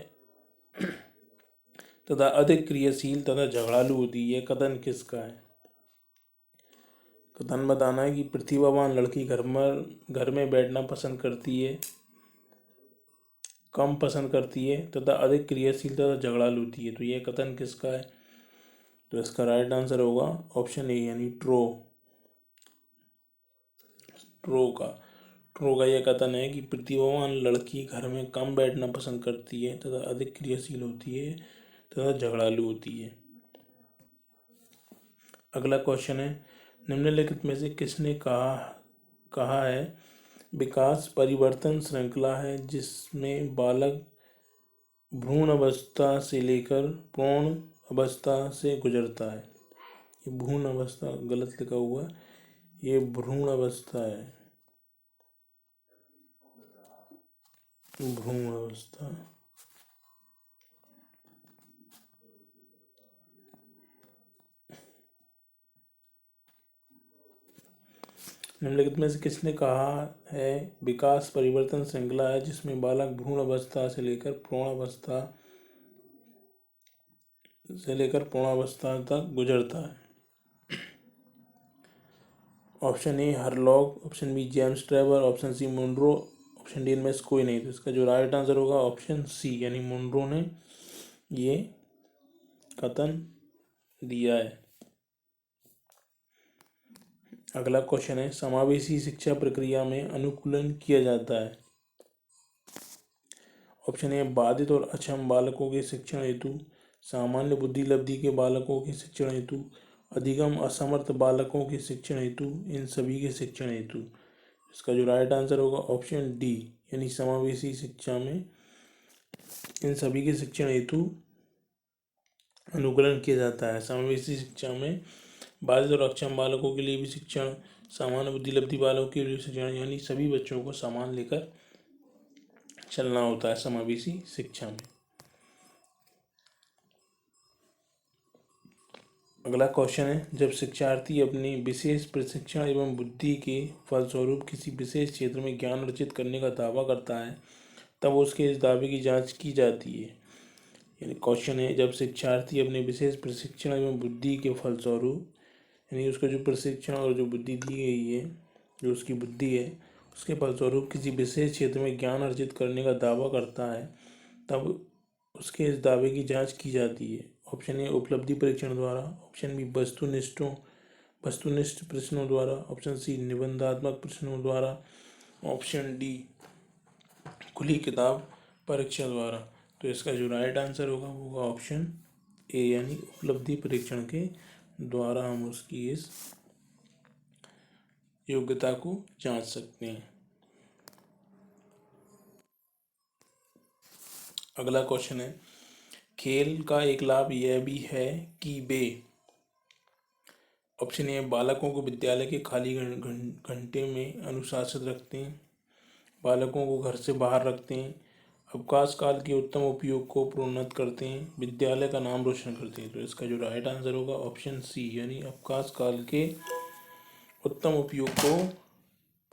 तथा अधिक क्रियाशील तथा झगड़ालू होती है, कथन किसका है। कथन बताना है कि प्रतिभावान लड़की घर में बैठना पसंद करती है, कम पसंद करती है तथा अधिक क्रियाशील तथा झगड़ालू होती है। तो यह कथन किसका है। तो इसका राइट आंसर होगा ऑप्शन ए यानी ट्रो का यह कथन है कि प्रतिभावान लड़की घर में कम बैठना पसंद करती है तथा अधिक क्रियाशील होती है तथा झगड़ालू होती है। अगला क्वेश्चन है, निम्नलिखित में से किसने कहा है विकास परिवर्तन श्रृंखला है जिसमें बालक भ्रूण अवस्था से लेकर प्रौढ़ अवस्था से गुजरता है। ये भ्रूण अवस्था गलत लिखा हुआ है, ये भ्रूण अवस्था है, भ्रूण अवस्था। निम्नलिखित में से किसने कहा है विकास परिवर्तन श्रृंखला है जिसमें बालक भ्रूण अवस्था से लेकर प्रौढ़ अवस्था तक गुजरता है। Option A Hurlock, option B James Drever, option C Munro, option D इनमें से कोई नहीं। तो इसका जो राइट आंसर होगा ऑप्शन सी यानी मुनरो ने ये कथन दिया है। अगला क्वेश्चन है, समावेशी शिक्षा प्रक्रिया में अनुकूलन किया जाता है। ऑप्शन ए बाधित और अक्षम बालकों के शिक्षण हेतु, सामान्य बुद्धि लब्धि के बालकों के शिक्षण हेतु, अधिगम असमर्थ बालकों के शिक्षण हेतु, इन सभी के शिक्षण हेतु। इसका जो राइट आंसर होगा ऑप्शन डी यानी समावेशी शिक्षा में इन सभी के शिक्षण हेतु अनुकूलन किया जाता है। समावेशी शिक्षा में बाधित और अक्षम बालकों के लिए भी शिक्षण, सामान्य बुद्धि लब्धि बालकों के लिए शिक्षण, यानी सभी बच्चों को समान लेकर चलना होता है समावेशी शिक्षा में। अगला क्वेश्चन है, जब शिक्षार्थी अपनी विशेष प्रशिक्षण एवं बुद्धि के फलस्वरूप किसी विशेष क्षेत्र में ज्ञान अर्जित करने का दावा करता है तब उसके इस दावे की जांच की जाती है। यानी क्वेश्चन है, जब शिक्षार्थी अपने विशेष प्रशिक्षण एवं बुद्धि के फलस्वरूप, यानी उसका जो प्रशिक्षण और जो बुद्धि दी गई है, जो उसकी बुद्धि है, उसके फलस्वरूप किसी विशेष क्षेत्र में ज्ञान अर्जित करने का दावा करता है तब उसके इस दावे की जांच की जाती है। ऑप्शन ए उपलब्धि परीक्षण द्वारा, ऑप्शन बी वस्तुनिष्ठ प्रश्नों द्वारा, ऑप्शन सी निबंधात्मक प्रश्नों द्वारा, ऑप्शन डी खुली किताब परीक्षा द्वारा। तो इसका जो राइट आंसर होगा वो होगा ऑप्शन ए यानी उपलब्धि परीक्षण के द्वारा हम उसकी इस योग्यता को जांच सकते हैं। अगला क्वेश्चन है, खेल का एक लाभ यह भी है कि वे, ऑप्शन ए बालकों को विद्यालय के खाली घंटे में अनुशासित रखते हैं, बालकों को घर से बाहर रखते हैं, अवकाश काल के उत्तम उपयोग को प्रोन्नत करते हैं, विद्यालय का नाम रोशन करते हैं। तो इसका जो राइट आंसर होगा ऑप्शन सी यानी अवकाश काल के उत्तम उपयोग को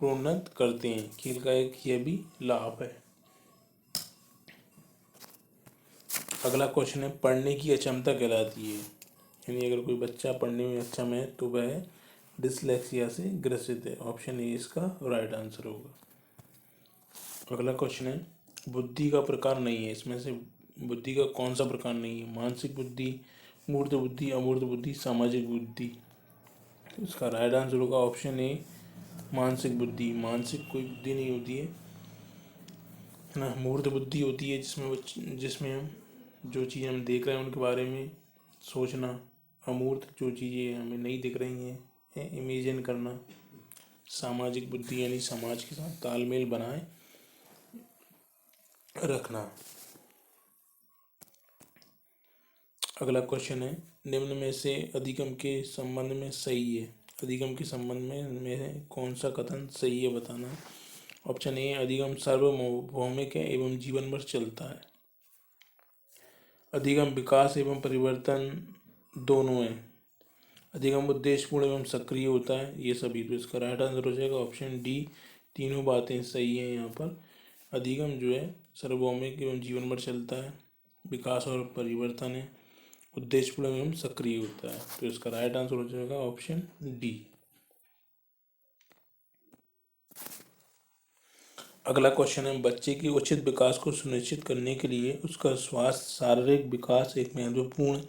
प्रोन्नत करते हैं। खेल का एक यह भी लाभ है। अगला क्वेश्चन है, पढ़ने की अक्षमता कहलाती है, यानी अगर कोई बच्चा पढ़ने में अक्षम है तो वह डिसलेक्सिया से ग्रसित है। ऑप्शन ए इसका राइट आंसर होगा। अगला क्वेश्चन है, बुद्धि का प्रकार नहीं है, इसमें से बुद्धि का कौन सा प्रकार नहीं है। मानसिक बुद्धि, मूर्त बुद्धि, अमूर्त बुद्धि, सामाजिक बुद्धि। इसका राइट आंसर होगा ऑप्शन ए मानसिक बुद्धि, मानसिक कोई बुद्धि नहीं होती है ना, मूर्त बुद्धि होती है जिसमें हम जो चीज़ हम देख रहे हैं उनके बारे में सोचना। अमूर्त जो चीज़ें हमें नहीं दिख रही हैं इमेजिन करना। सामाजिक बुद्धि यानी समाज के साथ तालमेल बनाए रखना। अगला क्वेश्चन है, निम्न में से अधिगम के संबंध में सही है। अधिगम के संबंध में कौन सा कथन सही है बताना। ऑप्शन ए, अधिगम सार्वभौमिक है एवं जीवन भर चलता है। अधिगम विकास एवं परिवर्तन दोनों है। अधिगम उद्देश्यपूर्ण एवं सक्रिय होता है, ये सभी। तो इसका राइट आंसर हो जाएगा ऑप्शन डी। तीनों बातें सही हैं यहाँ पर। अधिगम जो है सार्वभौमिक एवं जीवन भर चलता है, विकास और परिवर्तन है, उद्देश्यपूर्ण एवं सक्रिय होता है। तो इसका राइट आंसर हो जाएगा ऑप्शन डी। अगला क्वेश्चन है, बच्चे के उचित विकास को सुनिश्चित करने के लिए उसका स्वास्थ्य शारीरिक विकास एक महत्वपूर्ण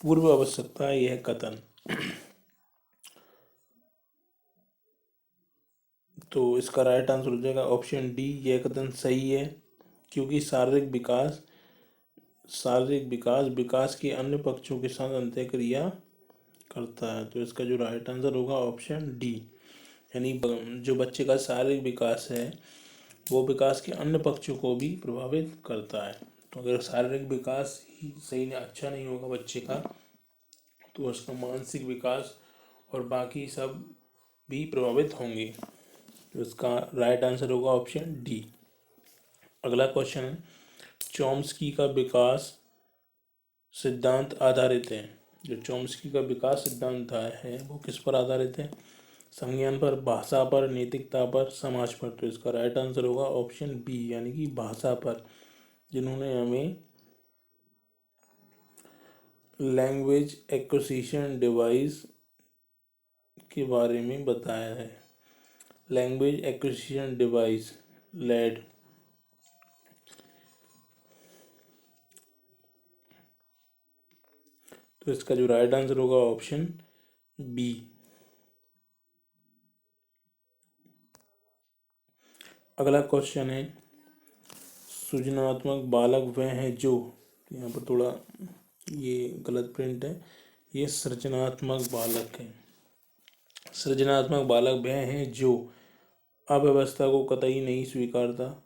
पूर्व आवश्यकता है, यह कथन। तो इसका राइट आंसर हो जाएगा ऑप्शन डी, यह कथन सही है, क्योंकि शारीरिक विकास विकास के अन्य पक्षों के साथ अंतःक्रिया करता है। तो इसका जो राइट आंसर होगा ऑप्शन डी, यानी जो बच्चे का शारीरिक विकास है वो विकास के अन्य पक्षों को भी प्रभावित करता है। तो अगर शारीरिक विकास ही सही अच्छा नहीं होगा बच्चे का तो उसका मानसिक विकास और बाकी सब भी प्रभावित होंगे। तो इसका राइट आंसर होगा ऑप्शन डी। अगला क्वेश्चन है, चॉम्स्की का विकास सिद्धांत आधारित है। जो चॉम्स्की का विकास सिद्धांत है वो किस पर आधारित है। संज्ञान पर, भाषा पर, नैतिकता पर, समाज पर। तो इसका राइट आंसर होगा ऑप्शन बी, यानी कि भाषा पर, जिन्होंने हमें लैंग्वेज एक्विजिशन डिवाइस के बारे में बताया है। Language acquisition device LAD. तो इसका जो राइट आंसर होगा ऑप्शन बी। अगला क्वेश्चन है, सृजनात्मक बालक वह है जो, यहाँ पर थोड़ा ये गलत प्रिंट है, ये सृजनात्मक बालक है। सृजनात्मक बालक वह है जो अव्यवस्था को कतई नहीं स्वीकारता।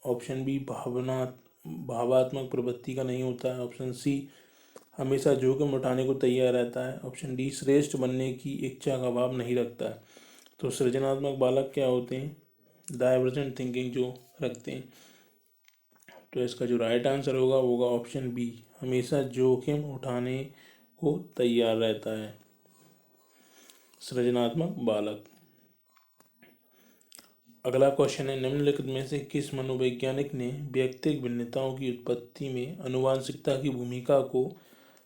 ऑप्शन बी, भावात्मक प्रवृत्ति का नहीं होता है। ऑप्शन सी, हमेशा जोखिम उठाने को तैयार रहता है। ऑप्शन डी, श्रेष्ठ बनने की इच्छा का भाव नहीं रखता है। तो सृजनात्मक बालक क्या होते हैं, डाइवर्जेंट थिंकिंग जो रखते हैं। तो इसका जो राइट आंसर होगा वो होगा ऑप्शन बी, हमेशा जोखिम उठाने को तैयार रहता है सृजनात्मक बालक। अगला क्वेश्चन है, निम्नलिखित में से किस मनोवैज्ञानिक ने व्यक्तिगत भिन्नताओं की उत्पत्ति में आनुवंशिकता की भूमिका को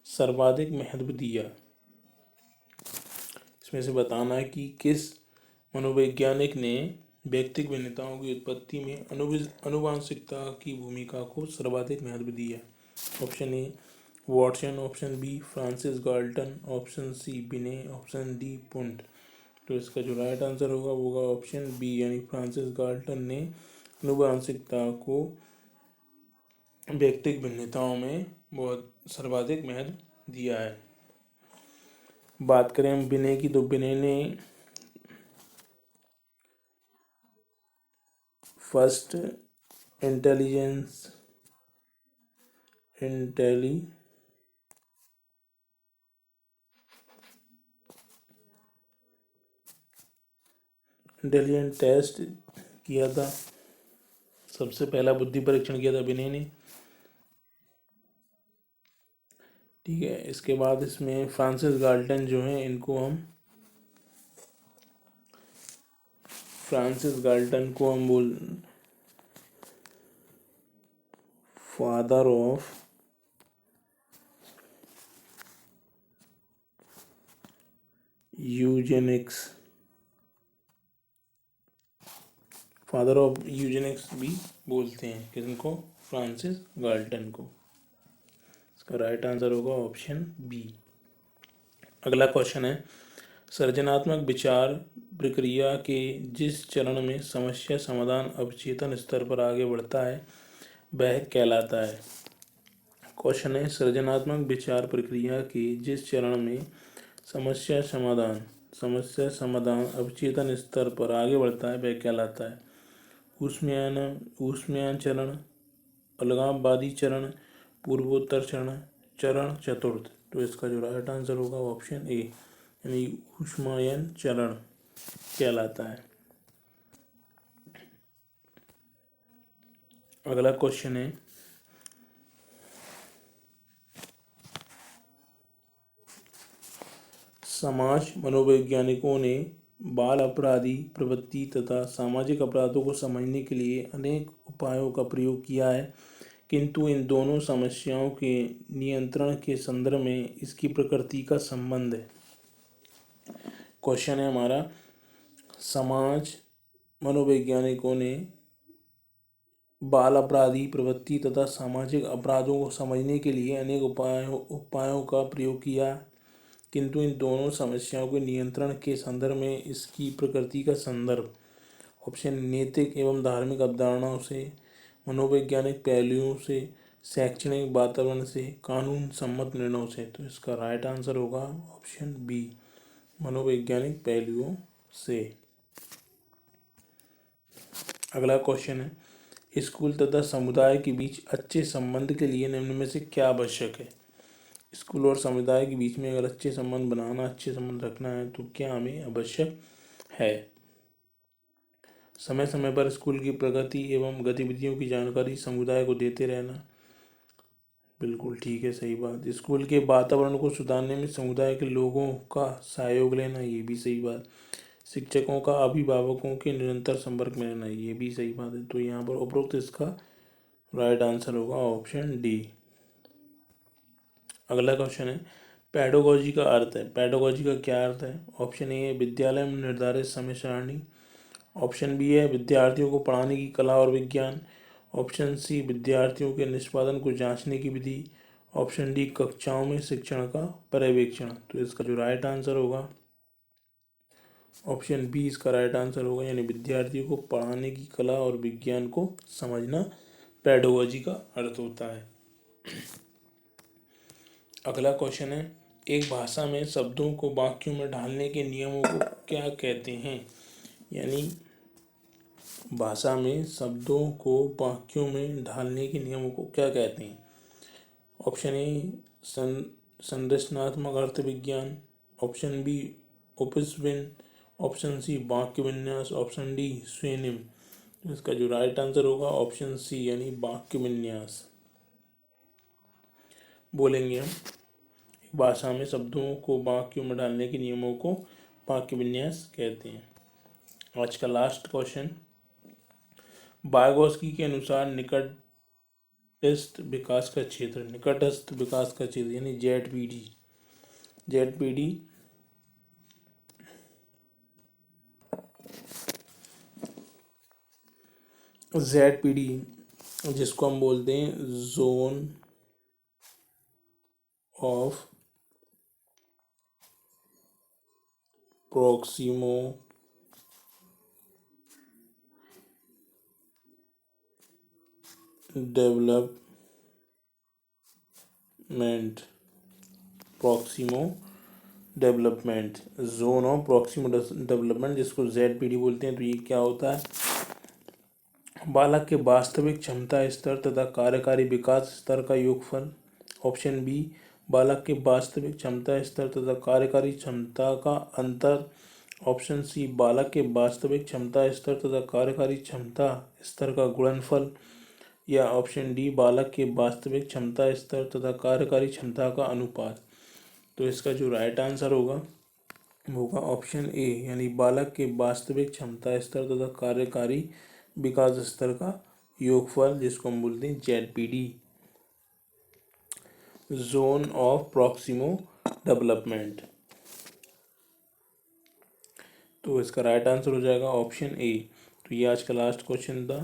सर्वाधिक महत्व दिया। इसमें से बताना है कि किस मनोवैज्ञानिक ने व्यक्तिगत भिन्नताओं की उत्पत्ति में आनुवंशिकता की भूमिका को सर्वाधिक महत्व दिया। Option A, Watson. Option B, Francis Galton. Option C, Binet. Option D, Wundt. तो इसका जो राइट आंसर होगा वो होगा ऑप्शन बी, यानी फ्रांसिस गाल्टन ने आनुवंशिकता को व्यक्तिगत भिन्नताओं में बहुत सर्वाधिक महत्व दिया है। बात करें हम बिने की, तो बिने ने फर्स्ट इंटेलिजेंट टेस्ट किया था, सबसे पहला बुद्धि परीक्षण किया था बिने ने। ठीक है, इसके बाद इसमें फ्रांसिस गाल्टन जो हैं इनको हम बोल फादर ऑफ यूजेनिक्स भी बोलते हैं, किनको, फ्रांसिस गाल्टन को। इसका राइट आंसर होगा ऑप्शन बी। अगला क्वेश्चन है, सृजनात्मक विचार प्रक्रिया के जिस चरण में समस्या समाधान अवचेतन स्तर पर आगे बढ़ता है वह कहलाता है। क्वेश्चन है, सृजनात्मक विचार प्रक्रिया के जिस चरण में समस्या समाधान अवचेतन स्तर पर आगे बढ़ता है वह कहलाता है। ऊष्मयान चरण, अलगाववादी चरण, पूर्वोत्तर चरण, चरण चतुर्थ। तो इसका जो राइट आंसर होगा ऑप्शन ए यानी ऊष्मायन चरण कहलाता है। अगला क्वेश्चन है, समाज मनोवैज्ञानिकों ने बाल अपराधी प्रवृत्ति तथा सामाजिक अपराधों को समझने के लिए अनेक उपायों का प्रयोग किया है, किंतु इन दोनों समस्याओं के नियंत्रण के संदर्भ में इसकी प्रकृति का संबंध है। क्वेश्चन है हमारा, समाज मनोवैज्ञानिकों ने बाल अपराधी प्रवृत्ति तथा सामाजिक अपराधों को समझने के लिए अनेक उपायों का प्रयोग किया, किंतु इन दोनों समस्याओं के नियंत्रण के संदर्भ में इसकी प्रकृति का संदर्भ। ऑप्शन नैतिक एवं धार्मिक अवधारणाओं से, मनोवैज्ञानिक पहलुओं से, शैक्षणिक वातावरण से, कानून सम्मत निर्णयों से। तो इसका राइट आंसर होगा ऑप्शन बी, मनोवैज्ञानिक पहलुओं से। अगला क्वेश्चन है, स्कूल तथा समुदाय के बीच अच्छे संबंध के लिए निम्न में से क्या आवश्यक है। स्कूल और समुदाय के बीच में अगर अच्छे संबंध बनाना, अच्छे संबंध रखना है तो क्या हमें आवश्यक है। समय समय पर स्कूल की प्रगति एवं गतिविधियों की जानकारी समुदाय को देते रहना, बिल्कुल ठीक है, सही बात। स्कूल के वातावरण को सुधारने में समुदाय के लोगों का सहयोग लेना, ये भी सही बात। शिक्षकों का अभिभावकों के निरंतर संपर्क में रहना, ये भी सही बात है। तो यहाँ पर उपरोक्त इसका राइट आंसर होगा ऑप्शन डी। अगला क्वेश्चन है, पेडागोजी का अर्थ है। पेडागोजी का क्या अर्थ है। ऑप्शन ए है विद्यालय में निर्धारित समय सारणी, ऑप्शन बी है विद्यार्थियों को पढ़ाने की कला और विज्ञान, ऑप्शन सी विद्यार्थियों के निष्पादन को जांचने की विधि, ऑप्शन डी कक्षाओं में शिक्षण का पर्यवेक्षण। तो इसका जो राइट आंसर होगा ऑप्शन बी इसका राइट आंसर होगा, यानी विद्यार्थियों को पढ़ाने की कला और विज्ञान को समझना पेडागोजी का अर्थ होता है। अगला क्वेश्चन है, एक भाषा में शब्दों को वाक्यों में ढालने के नियमों को क्या कहते हैं। यानी भाषा में शब्दों को वाक्यों में ढालने के नियमों को क्या कहते हैं। ऑप्शन ए संरचनात्मक अर्थ विज्ञान, ऑप्शन बी उपस्विन, ऑप्शन सी वाक्य विन्यास, ऑप्शन डी स्वेनिम। तो इसका जो राइट आंसर होगा ऑप्शन सी यानी वाक्य विन्यास। बोलेंगे हम, भाषा में शब्दों को वाक्यों में डालने के नियमों को वाक्य विन्यास कहते हैं। आज का लास्ट क्वेश्चन, वाइगोत्स्की के अनुसार निकटस्थ विकास का क्षेत्र यानी जेडपीडी जिसको हम बोलते हैं zone of proximo development zone of proximo development जिसको जेडपीडी बोलते हैं। तो ये क्या होता है, बालक के वास्तविक क्षमता स्तर तथा कार्यकारी विकास स्तर का योगफल। ऑप्शन बी बालक के वास्तविक क्षमता स्तर तथा कार्यकारी क्षमता का अंतर। ऑप्शन सी बालक के वास्तविक क्षमता स्तर तथा कार्यकारी क्षमता स्तर का गुणनफल। या ऑप्शन डी बालक के वास्तविक क्षमता स्तर तथा कार्यकारी क्षमता का अनुपात। तो इसका जो राइट आंसर होगा ऑप्शन ए यानी बालक के वास्तविक क्षमता स्तर तथा कार्यकारी विकास स्तर का योगफल जिसको हम बोलते हैं ZPD, zone of proximo development. तो इसका राइट आंसर हो जाएगा ऑप्शन ए। तो ये आज का लास्ट क्वेश्चन था।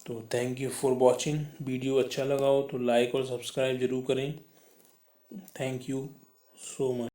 तो thank you for watching. Video अच्छा लगा हो तो लाइक और सब्सक्राइब जरूर करें। Thank you so much.